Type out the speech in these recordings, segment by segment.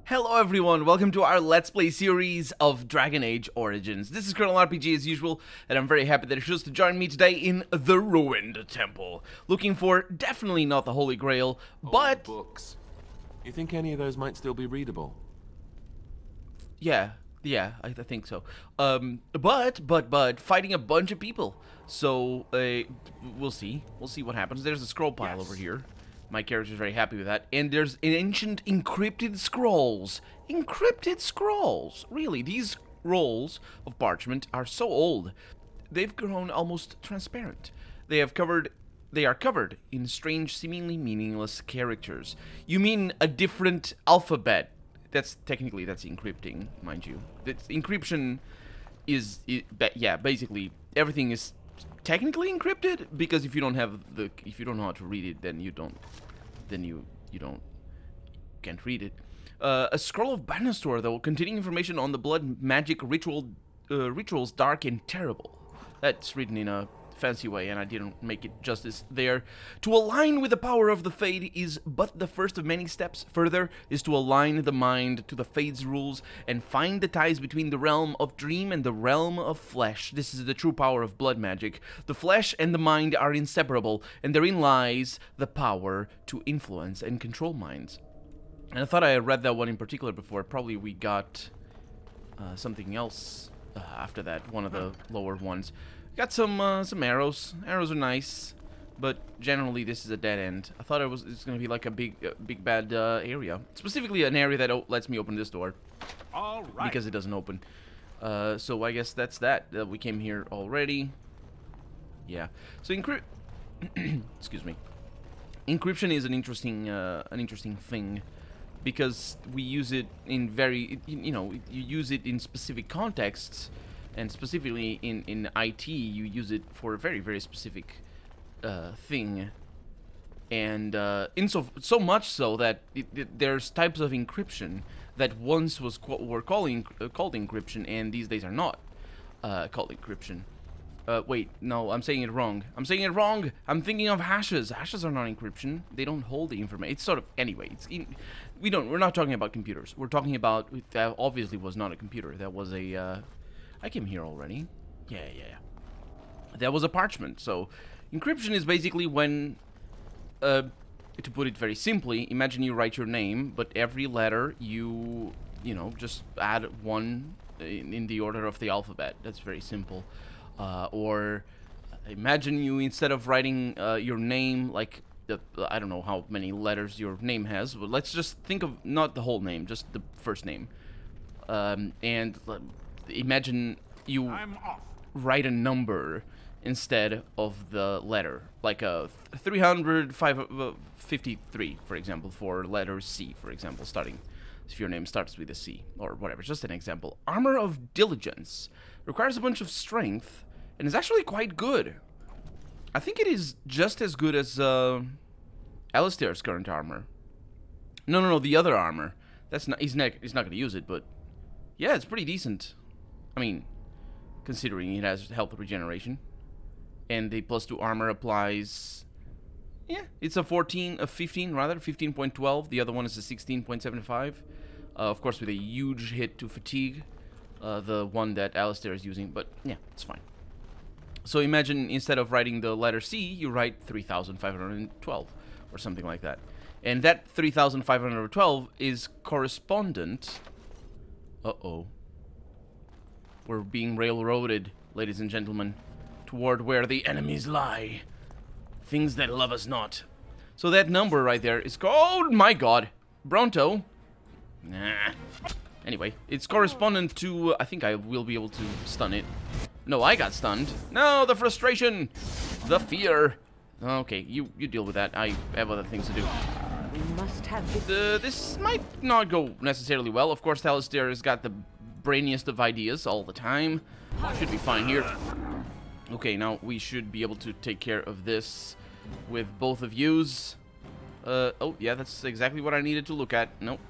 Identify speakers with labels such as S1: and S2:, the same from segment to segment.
S1: Hello everyone, welcome to our Let's Play series of Dragon Age Origins. This is Colonel RPG as usual, and I'm very happy that you chose to join me today in the Ruined Temple. Looking for definitely not the Holy Grail, but...
S2: books. You think any of those might still be readable?
S1: Yeah, I think so. But fighting a bunch of people. So, we'll see. We'll see what happens. There's a scroll pile over here. My character's very happy with that. And there's ancient encrypted scrolls. Encrypted scrolls! Really, these rolls of parchment are so old. They've grown almost transparent. They are covered in strange, seemingly meaningless characters. You mean a different alphabet? That's encrypting, mind you. Encryption is basically everything is technically encrypted, because if you don't know how to read it, then you can't read it. A scroll of Banastor, though, containing information on the blood magic rituals dark and terrible. That's written in a fancy way, and I didn't make it justice there. To align with the power of the Fade is but the first of many steps. Further is to align the mind to the Fade's rules and find the ties between the realm of dream and the realm of flesh. This is the true power of blood magic. The flesh and the mind are inseparable, and therein lies the power to influence and control minds. And I thought I had read that one in particular before. Probably we got something else after that, one of the lower ones. Got some arrows. Arrows are nice, but generally this is a dead end. I thought it's gonna be like a big bad area. Specifically, an area that lets me open this door.
S3: All right.
S1: Because it doesn't open. So I guess that's that. We came here already. Yeah. So excuse me. Encryption is an interesting thing, because we use it in you use it in specific contexts. And specifically in IT, you use it for a very, very specific thing. And so much so that there's types of encryption that once were called encryption, and these days are not called encryption. Wait, no, I'm saying it wrong. I'm thinking of hashes. Hashes are not encryption. They don't hold the information. It's sort of, anyway. We're not talking about computers. We're talking about, that obviously was not a computer. That was a. I came here already. Yeah. That was a parchment. So, encryption is basically when, to put it very simply, imagine you write your name, but every letter you just add one in the order of the alphabet. That's very simple. Or imagine you, instead of writing your name like I don't know how many letters your name has, but let's just think of not the whole name, just the first name. And imagine you write a number instead of the letter, like a 353, for example, for letter C, for example, starting if your name starts with a C, or whatever, just an example. Armor of Diligence requires a bunch of strength, and is actually quite good. I think it is just as good as Alistair's current armor. No, the other armor. That's not. He's not going to use it, but yeah, it's pretty decent. I mean, considering it has health regeneration, and the +2 armor applies. Yeah, it's a 15.12. The other one is a 16.75. Of course, with a huge hit to fatigue, the one that Alistair is using. But yeah, it's fine. So imagine instead of writing the letter C, you write 3,512 or something like that, and that 3,512 is correspondent. We're being railroaded, ladies and gentlemen, toward where the enemies lie. Things that love us not. So that number right there is called... Oh my god. Bronto. Nah. Anyway, it's correspondent to... I think I will be able to stun it. No, I got stunned. No, the frustration. The fear. Okay, you deal with that. I have other things to do.
S4: We must have
S1: this might not go necessarily well. Of course, Alistair has got the brainiest of ideas all the time. Should be fine here. Okay, now we should be able to take care of this with both of yous. Oh, yeah, that's exactly what I needed to look at. Nope,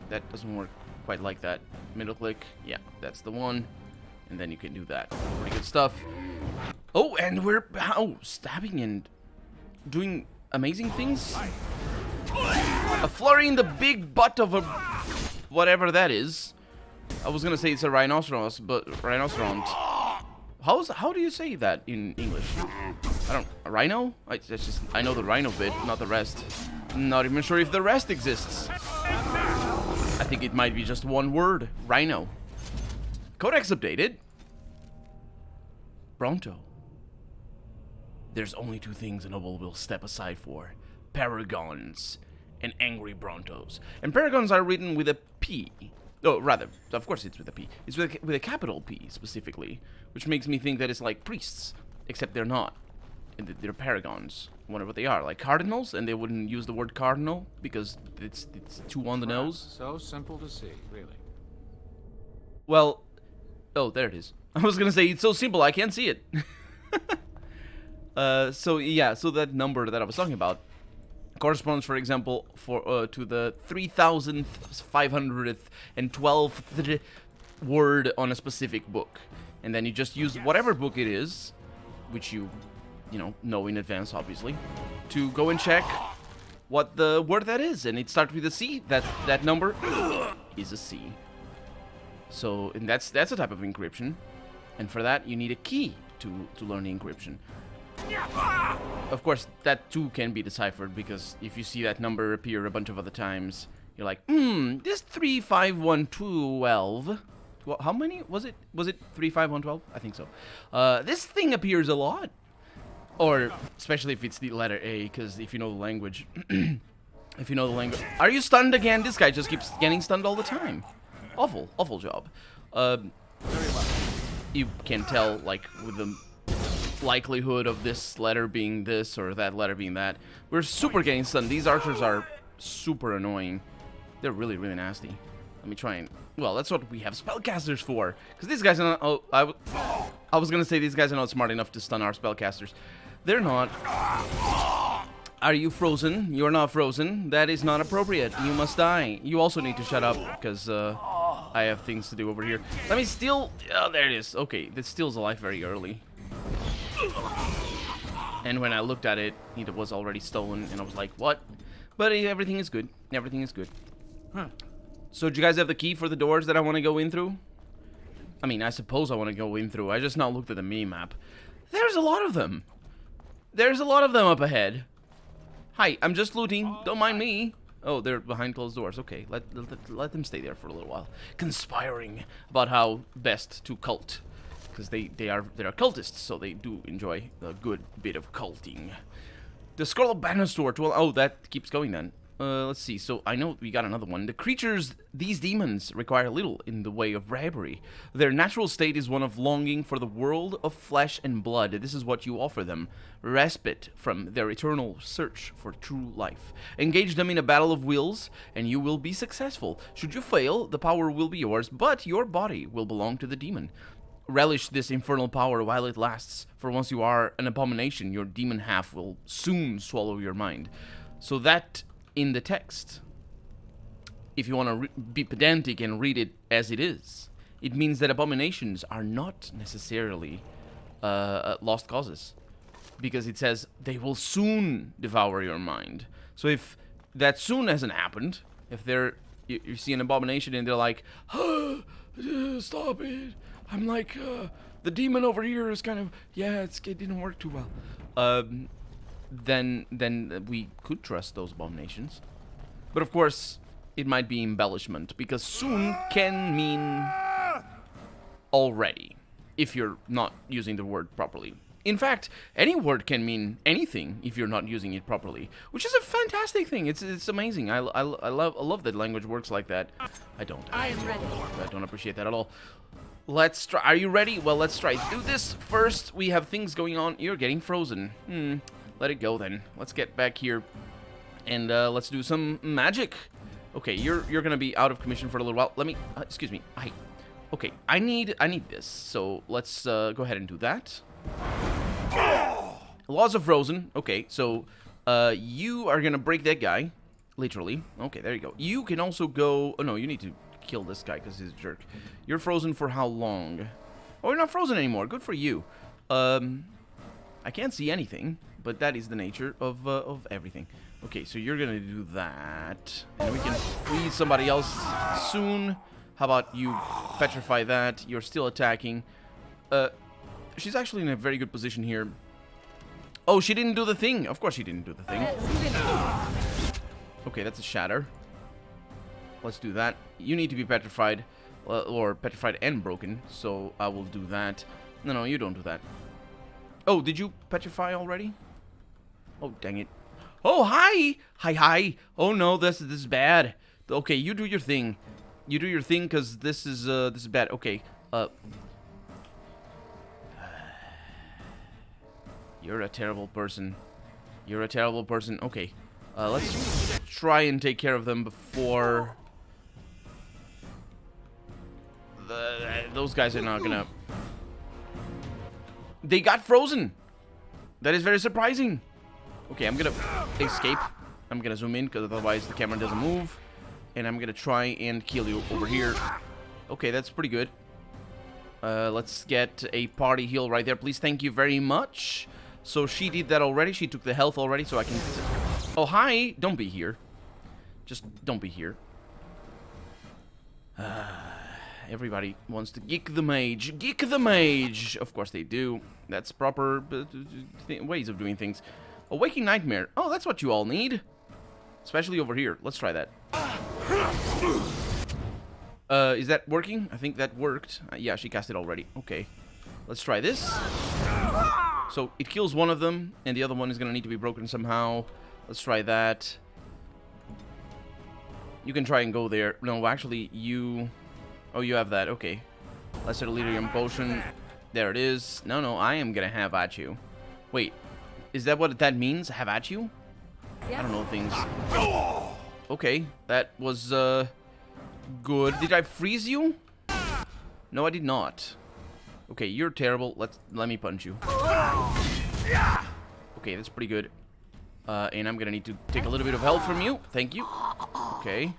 S1: that doesn't work quite like that. Middle click, yeah, that's the one. And then you can do that. Pretty good stuff. Oh, and we're stabbing and doing amazing things. A flurry in the big butt of a whatever that is. I was gonna say it's a rhinoceros, but rhinoceros. How do you say that in English? I don't. A rhino? I know the rhino bit, not the rest. Not even sure if the rest exists. I think it might be just one word. Rhino. Codex updated. Bronto. There's only two things a noble will step aside for. Paragons and angry Brontos. And paragons are written with a P. Oh, rather, of course it's with a P. It's with a capital P, specifically. Which makes me think that it's like priests. Except they're not. They're paragons. I wonder what they are. Like cardinals? And they wouldn't use the word cardinal because it's too on the nose.
S3: So simple to see, really.
S1: Well, oh, there it is. I was gonna say, it's so simple, I can't see it. So yeah, so that number that I was talking about corresponds, for example, to the 3,512th word on a specific book. And then you just use whatever book it is, which you know in advance, obviously, to go and check what the word that is. And it starts with a C. That number is a C. So, and that's a type of encryption. And for that, you need a key to learn the encryption. Of course, that too can be deciphered, because if you see that number appear a bunch of other times, you're like, this 35112. Well, how many was it? Was it 35112? I think so. This thing appears a lot. Or, especially if it's the letter A, because if you know the language. If you know the language. Are you stunned again? This guy just keeps getting stunned all the time. Awful job. You can tell, like, with the likelihood of this letter being this or that letter being that. We're super getting stunned. These archers are super annoying. They're really, really nasty. Let me try and... Well, that's what we have spellcasters for. Because these guys are not... Oh, I was going to say these guys are not smart enough to stun our spellcasters. They're not. Are you frozen? You're not frozen. That is not appropriate. You must die. You also need to shut up, because I have things to do over here. Let me steal... Oh, there it is. Okay, this steals a life very early. And when I looked at it, it was already stolen, and I was like, what? But everything is good. Everything is good. Huh. So do you guys have the key for the doors that I want to go in through? I mean, I suppose I want to go in through. I just not looked at the mini-map. There's a lot of them. There's a lot of them up ahead. Hi, I'm just looting. Don't mind me. Oh, they're behind closed doors. Okay, let them stay there for a little while. Conspiring about how best to cult. Because they are cultists, so they do enjoy a good bit of culting. The Skull of Banastor. Oh, that keeps going then. Let's see. So I know we got another one. The creatures, these demons, require little in the way of bribery. Their natural state is one of longing for the world of flesh and blood. This is what you offer them. Respite from their eternal search for true life. Engage them in a battle of wills, and you will be successful. Should you fail, the power will be yours, but your body will belong to the demon. Relish this infernal power while it lasts, for once you are an abomination, your demon half will soon swallow your mind. So that... in the text, if you want to be pedantic and read it as it is, it means that abominations are not necessarily lost causes, because it says they will soon devour your mind. So if that soon hasn't happened, if you see an abomination and they're like, stop it, I'm like, the demon over here is kind of, yeah, it didn't work too well. Then we could trust those abominations. But of course, it might be embellishment, because soon can mean already, if you're not using the word properly. In fact, any word can mean anything if you're not using it properly, which is a fantastic thing. It's amazing. I love that language works like that. I don't appreciate that at all. Let's try. Are you ready? Well, let's try. Do this first. We have things going on. You're getting frozen. Let it go then. Let's get back here and let's do some magic. Okay, you're gonna be out of commission for a little while. Let me excuse me. Okay, I need this. So let's go ahead and do that. Laws of Frozen. Okay, so you are gonna break that guy, literally. Okay, there you go. You can also go. Oh no, you need to kill this guy because he's a jerk. You're frozen for how long? Oh, you're not frozen anymore. Good for you. I can't see anything. But that is the nature of everything. Okay, so you're gonna do that. And we can freeze somebody else soon. How about you petrify that? You're still attacking. She's actually in a very good position here. Oh, she didn't do the thing. Of course she didn't do the thing. Okay, that's a shatter. Let's do that. You need to be petrified. Or petrified and broken. So I will do that. No, you don't do that. Oh, did you petrify already? Oh, dang it. Oh, hi! Hi. Oh no, this is bad. Okay, you do your thing. You do your thing, because this is bad. Okay, you're a terrible person. You're a terrible person. Okay, let's try and take care of them before... those guys are not gonna... They got frozen! That is very surprising. Okay, I'm gonna escape. I'm gonna zoom in, because otherwise the camera doesn't move. And I'm gonna try and kill you over here. Okay, that's pretty good. Let's get a party heal right there, please. Thank you very much. So she did that already. She took the health already, so I can... Oh, hi! Don't be here. Just don't be here. Everybody wants to geek the mage. Geek the mage! Of course they do. That's proper ways of doing things. A waking nightmare. Oh, that's what you all need. Especially over here. Let's try that. Is that working? I think that worked. Yeah, she cast it already. Okay. Let's try this. So it kills one of them, and the other one is gonna need to be broken somehow. Let's try that. You can try and go there. No, actually, you... Oh, you have that. Okay. Lesser Delirium Potion. There it is. No, I am gonna have at you. Wait. Is that what that means? Have at you? I don't know things. Okay. That was, good. Did I freeze you? No, I did not. Okay, you're terrible. Let me punch you. Okay, that's pretty good. And I'm gonna need to take a little bit of health from you. Thank you. Okay.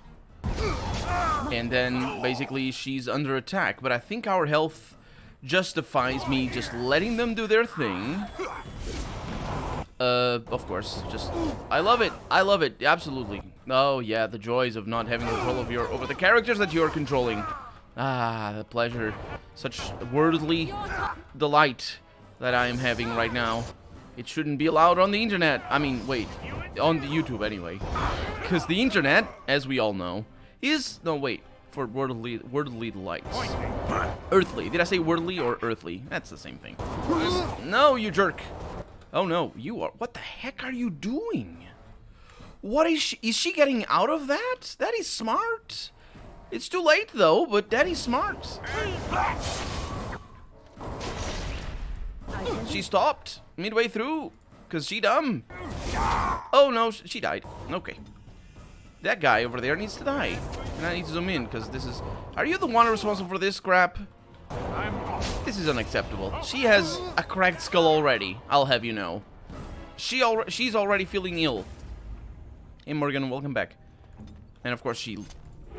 S1: And then, basically, she's under attack. But I think our health justifies me just letting them do their thing. Of course. Just... I love it. I love it. Absolutely. Oh, yeah, the joys of not having control of over the characters that you're controlling. Ah, the pleasure. Such worldly delight that I am having right now. It shouldn't be allowed on the internet. I mean, wait. On the YouTube, anyway. Because the internet, as we all know, is... No, wait. For worldly delights. Earthly. Did I say worldly or earthly? That's the same thing. No, you jerk. Oh, no. You are... What the heck are you doing? What is she... Is she getting out of that? That is smart. It's too late, though, but Daddy's smart. She stopped midway through, because she dumb. Oh, no, she died. Okay. That guy over there needs to die. And I need to zoom in, because this is... Are you the one responsible for this crap? This is unacceptable. She has a cracked skull already, I'll have you know. She's already feeling ill. Hey, Morgan, welcome back. And, of course, she...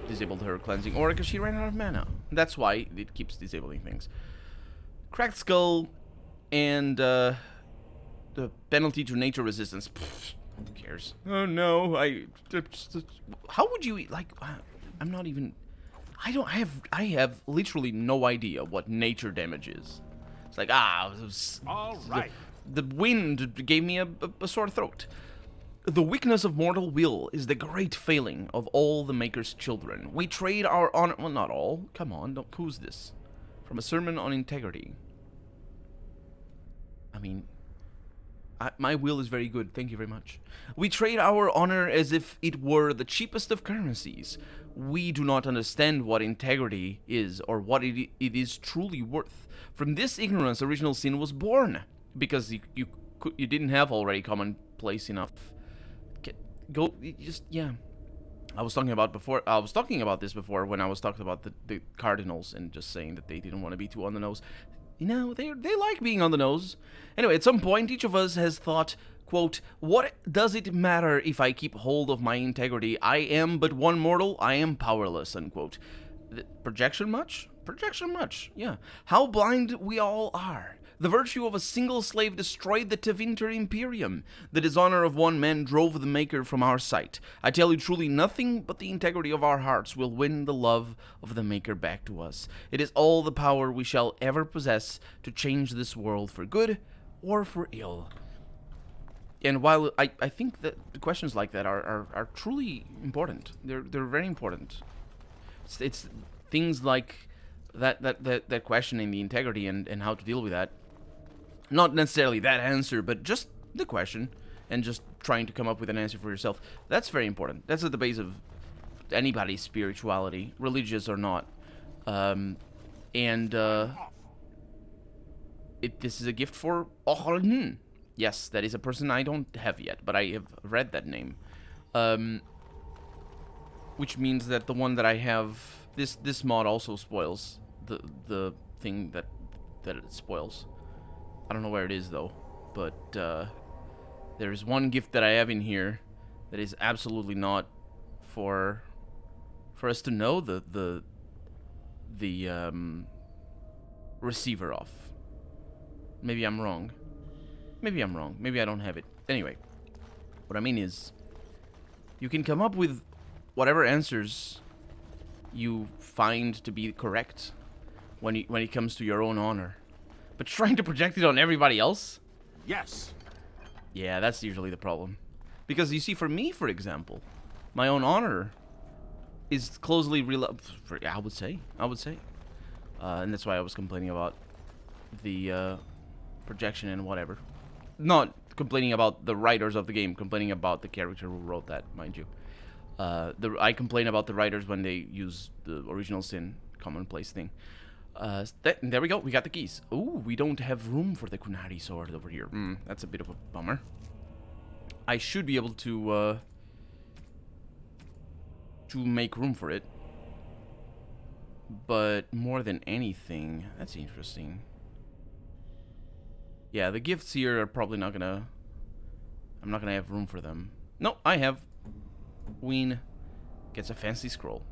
S1: disabled her cleansing aura because she ran out of mana. That's why it keeps disabling things. Cracked skull and the penalty to nature resistance. Pfft, who cares? Oh no, how would you like? I'm not even. I have literally no idea what nature damage is. It's like all right. The wind gave me a sore throat. The weakness of mortal will is the great failing of all the Maker's children. We trade our honor... Well, not all. Come on, don't... Who's this? From a sermon on integrity. I mean... my will is very good. Thank you very much. We trade our honor as if it were the cheapest of currencies. We do not understand what integrity is or what it is truly worth. From this ignorance, original sin was born. Because you didn't have already commonplace enough... Go, just, yeah. I was talking about this before when I was talking about the Cardinals and just saying that they didn't want to be too on the nose. You know, they like being on the nose. Anyway, at some point, each of us has thought, quote, what does it matter if I keep hold of my integrity? I am but one mortal, I am powerless, unquote. Projection much? Projection much, yeah. How blind we all are. The virtue of a single slave destroyed the Tevinter Imperium. The dishonor of one man drove the Maker from our sight. I tell you truly, nothing but the integrity of our hearts will win the love of the Maker back to us. It is all the power we shall ever possess to change this world for good or for ill. And while I think that questions like that are truly important, they're very important. It's things like that questioning the integrity and how to deal with that. Not necessarily that answer, but just the question and just trying to come up with an answer for yourself. That's very important. That's at the base of anybody's spirituality, religious or not. This is a gift for Oholn. Yes, that is a person I don't have yet, but I have read that name. Which means that the one that I have, this mod also spoils the thing that it spoils. I don't know where it is though, but there's one gift that I have in here that is absolutely not for us to know the receiver of. Maybe I'm wrong. Maybe I'm wrong. Maybe I don't have it. Anyway, what I mean is, you can come up with whatever answers you find to be correct when it comes to your own honor. But trying to project it on everybody else?
S2: Yes.
S1: Yeah, that's usually the problem. Because you see, for me, for example, my own honor is closely I would say. And that's why I was complaining about the projection and whatever. Not complaining about the writers of the game, complaining about the character who wrote that, mind you. I complain about the writers when they use the original sin commonplace thing. There we go, we got the keys. Ooh, we don't have room for the Kunari sword over here. That's a bit of a bummer. I should be able to make room for it. But more than anything, that's interesting. Yeah, the gifts here are probably not gonna... I'm not gonna have room for them. No, I have. Ween gets a fancy scroll.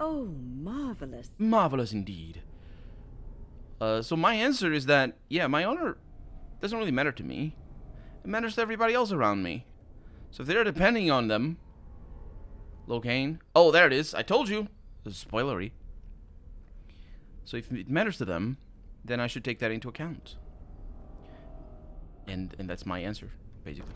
S3: Oh, marvelous.
S1: Marvelous indeed. So my answer is that, yeah, my honor doesn't really matter to me. It matters to everybody else around me. So if they're depending on them... Locane. Oh, there it is. I told you. This is spoilery. So if it matters to them, then I should take that into account. And that's my answer, basically.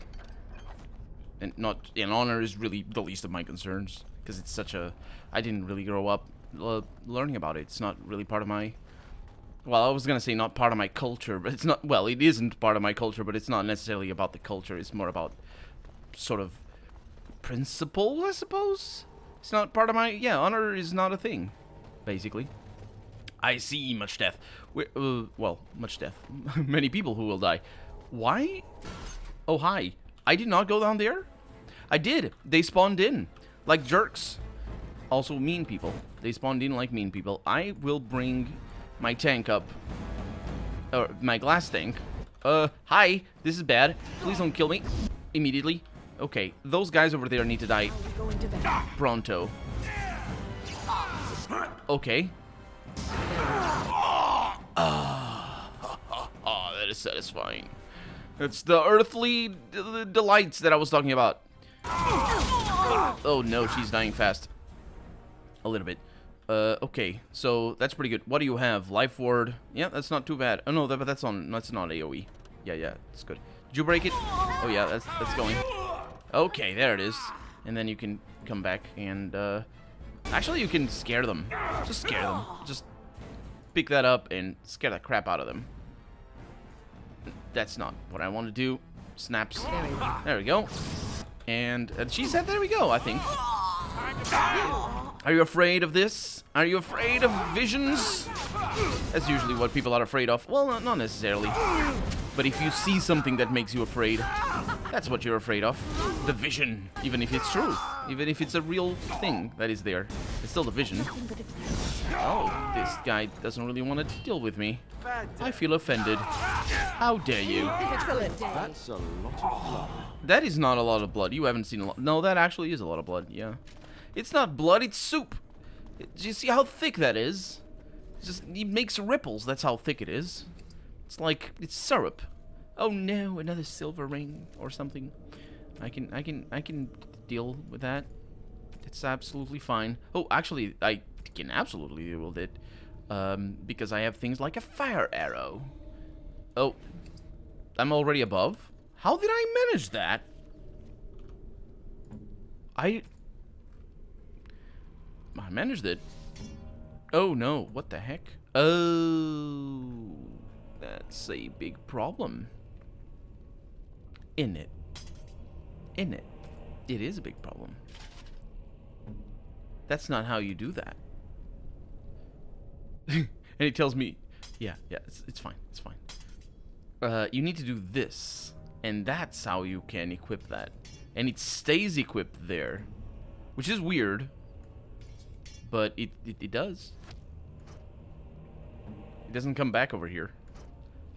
S1: And honor is really the least of my concerns, because it's such a... I didn't really grow up learning about it. It's not really part of my... Well, I was gonna say not part of my culture, but it's not... Well, it isn't part of my culture, but it's not necessarily about the culture. It's more about sort of principle, I suppose? It's not part of my... Yeah, honor is not a thing, basically. I see much death. Well, much death. Many people who will die. Why? Oh, hi. I did not go down there? I did. They spawned in. Like jerks. Also mean people. They spawned in like mean people. I will bring my tank up. Or my glass tank. Hi. This is bad. Please don't kill me. Immediately. Okay. Those guys over there need to die. Pronto. Okay. That is satisfying. It's the earthly delights that I was talking about. Oh no, she's dying fast. A little bit. Okay, so that's pretty good. What do you have? Life ward. Yeah, that's not too bad. Oh no, but that's not AoE. Yeah, it's good. Did you break it? Oh yeah, that's going. Okay, there it is. And then you can come back and actually you can scare them. Just scare them. Just pick that up and scare the crap out of them. That's not what I want to do. Snaps. There we go. And she said, there we go, I think. Are you afraid of this? Are you afraid of visions? That's usually what people are afraid of. Well, not necessarily. But if you see something that makes you afraid, that's what you're afraid of. The vision. Even if it's true. Even if it's a real thing that is there. It's still the vision. Oh, this guy doesn't really want to deal with me. I feel offended. How dare you?
S2: That's a lot of blood.
S1: That is not a lot of blood. You haven't seen a lot. No, that actually is a lot of blood, yeah. It's not blood, it's soup. Do you see how thick that is? It makes ripples, that's how thick it is. It's like it's syrup. Oh no, another silver ring or something. I can deal with that. It's absolutely fine. Oh, actually, I can absolutely deal with it. Because I have things like a fire arrow. Oh, I'm already above? How did I manage that? I managed it. Oh no, what the heck? Oh, that's a big problem. In it. It is a big problem. That's not how you do that. And he tells me, yeah, it's fine, it's fine. You need to do this, and that's how you can equip that. And it stays equipped there, which is weird, but it does. It doesn't come back over here.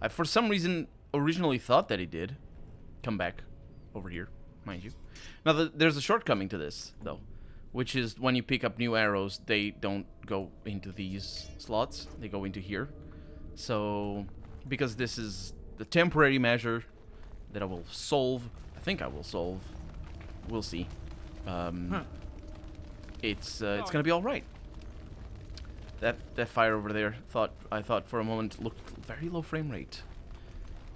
S1: I, for some reason, originally thought that it did come back over here, mind you. Now, there's a shortcoming to this, though, which is when you pick up new arrows, they don't go into these slots. They go into here. So, because this is the temporary measure that I will solve, I think I will solve. We'll see. It's gonna be all right. That fire over there, I thought for a moment looked very low frame rate,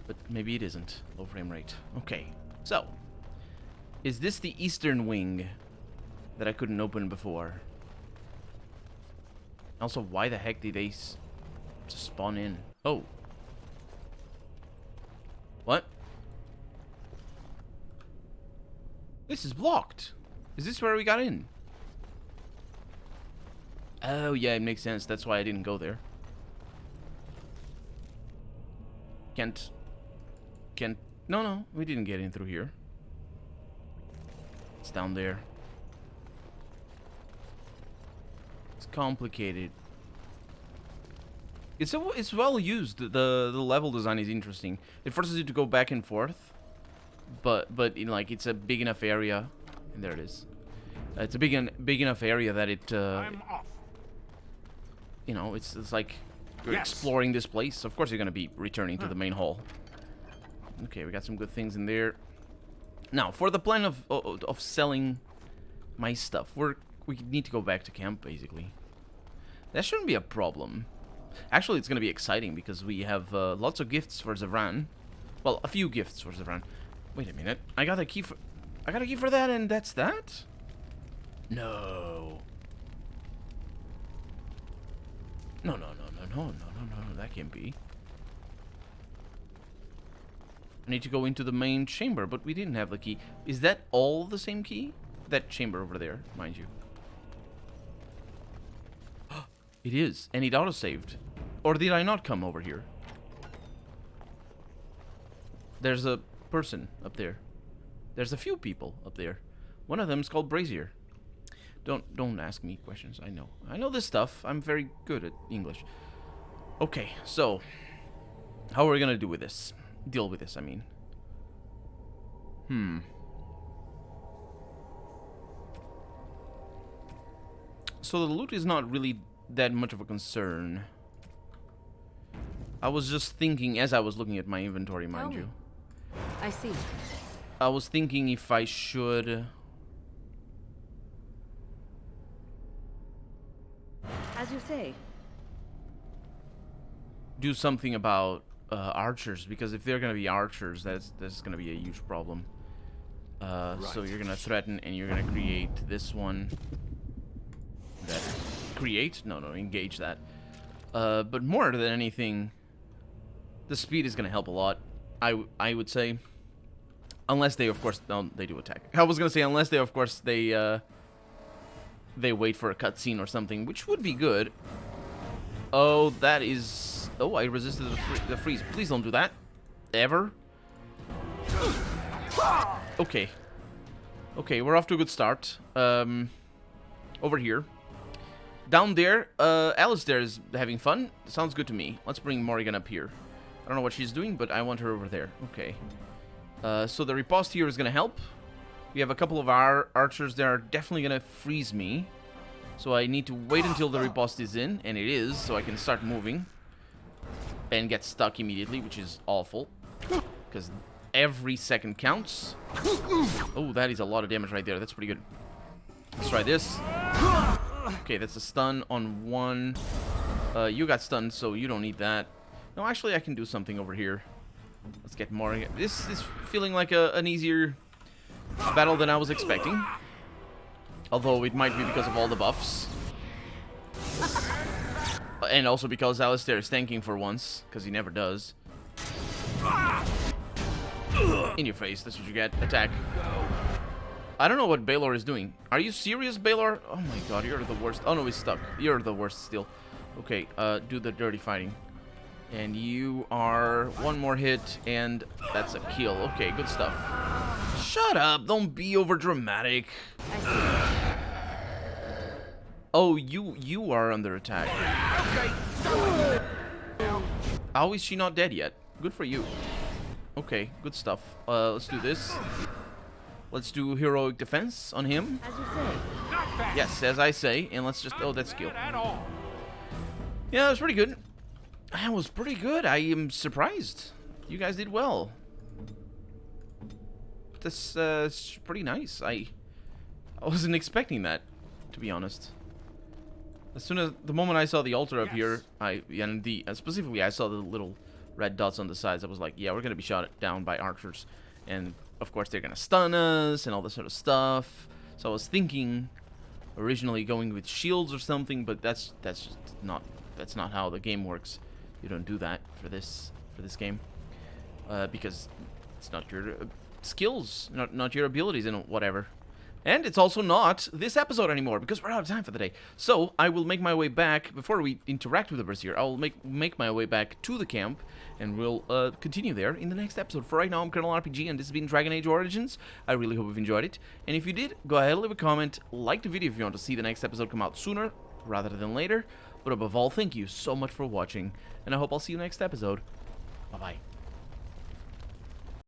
S1: but maybe it isn't low frame rate. Okay, so is this the eastern wing that I couldn't open before? Also, why the heck did they just spawn in? Oh, what? This is blocked. Is this where we got in? Oh, yeah, it makes sense. That's why I didn't go there. Can't... No, we didn't get in through here. It's down there. It's complicated. It's well used. The level design is interesting. It forces you to go back and forth. But in, like, it's a big enough area. And there it is. It's a big enough area that it...
S4: I'm off.
S1: You know, it's like you're exploring this place. Of course, you're gonna be returning to the main hall. Okay, we got some good things in there. Now, for the plan of selling my stuff, we need to go back to camp, basically. That shouldn't be a problem. Actually, it's gonna be exciting because we have lots of gifts for Zevran. Well, a few gifts for Zevran. Wait a minute, I got a key for that, and that's that? No. No, that can't be. I need to go into the main chamber, but we didn't have the key. Is that all the same key? That chamber over there, mind you. It is, and it autosaved. Or did I not come over here? There's a person up there. There's a few people up there. One of them is called Brazier. Don't ask me questions. I know this stuff. I'm very good at English. Okay, so how are we gonna deal with this? I mean. So the loot is not really that much of a concern. I was just thinking as I was looking at my inventory, mind you.
S3: I see.
S1: I was thinking if I should...
S3: As you say.
S1: do something about archers, because if they're gonna be archers, that's gonna be a huge problem. So you're gonna threaten, and you're gonna create this one. That create? No, engage that. But more than anything, the speed is gonna help a lot. I would say, unless they, of course, no, they do attack. I was gonna say unless they, of course, they wait for a cutscene or something, which would be good. Oh, that is... Oh, I resisted the freeze. Please don't do that. Ever. Okay. Okay, we're off to a good start. Over here. Down there, Alistair is having fun. Sounds good to me. Let's bring Morrigan up here. I don't know what she's doing, but I want her over there. Okay. So the riposte here is going to help. We have a couple of our archers that are definitely going to freeze me. So I need to wait until the riposte is in, and it is, so I can start moving. and get stuck immediately, which is awful. Because every second counts. Oh, that is a lot of damage right there. That's pretty good. Let's try this. Okay, that's a stun on one. You got stunned, so you don't need that. No, actually, I can do something over here. Let's get more. This is feeling like an easier battle than I was expecting. Although it might be because of all the buffs. And also because Alistair is tanking for once, because he never does. In your face, that's what you get. Attack. I don't know what Baylor is doing. Are you serious, Baylor? Oh my god, you're the worst. Oh no, he's stuck. You're the worst still. Okay, do the dirty fighting. And you are one more hit, and that's a kill. Okay, good stuff. Shut up, don't be over dramatic. Oh, you are under attack. How is she not dead yet? Good for you. Okay, good stuff. Let's do this. Let's do heroic defense on him.
S3: As you say.
S1: Yes, as I say, and let's just... Oh, that's skill. Yeah, that was pretty good. That was pretty good. I am surprised. You guys did well. This is pretty nice. I wasn't expecting that, to be honest. As soon as the moment I saw the altar up here, specifically I saw the little red dots on the sides. I was like, yeah, we're gonna be shot down by archers, and of course they're gonna stun us and all this sort of stuff. So I was thinking originally going with shields or something, but that's just not how the game works. You don't do that for this game because it's not your skills, not your abilities and whatever. And it's also not this episode anymore, because we're out of time for the day. So, I will make my way back, before we interact with the Berserker, I will make my way back to the camp, and we'll continue there in the next episode. For right now, I'm Colonel RPG, and this has been Dragon Age Origins. I really hope you've enjoyed it. And if you did, go ahead and leave a comment, like the video if you want to see the next episode come out sooner, rather than later. But above all, thank you so much for watching, and I hope I'll see you next episode. Bye-bye.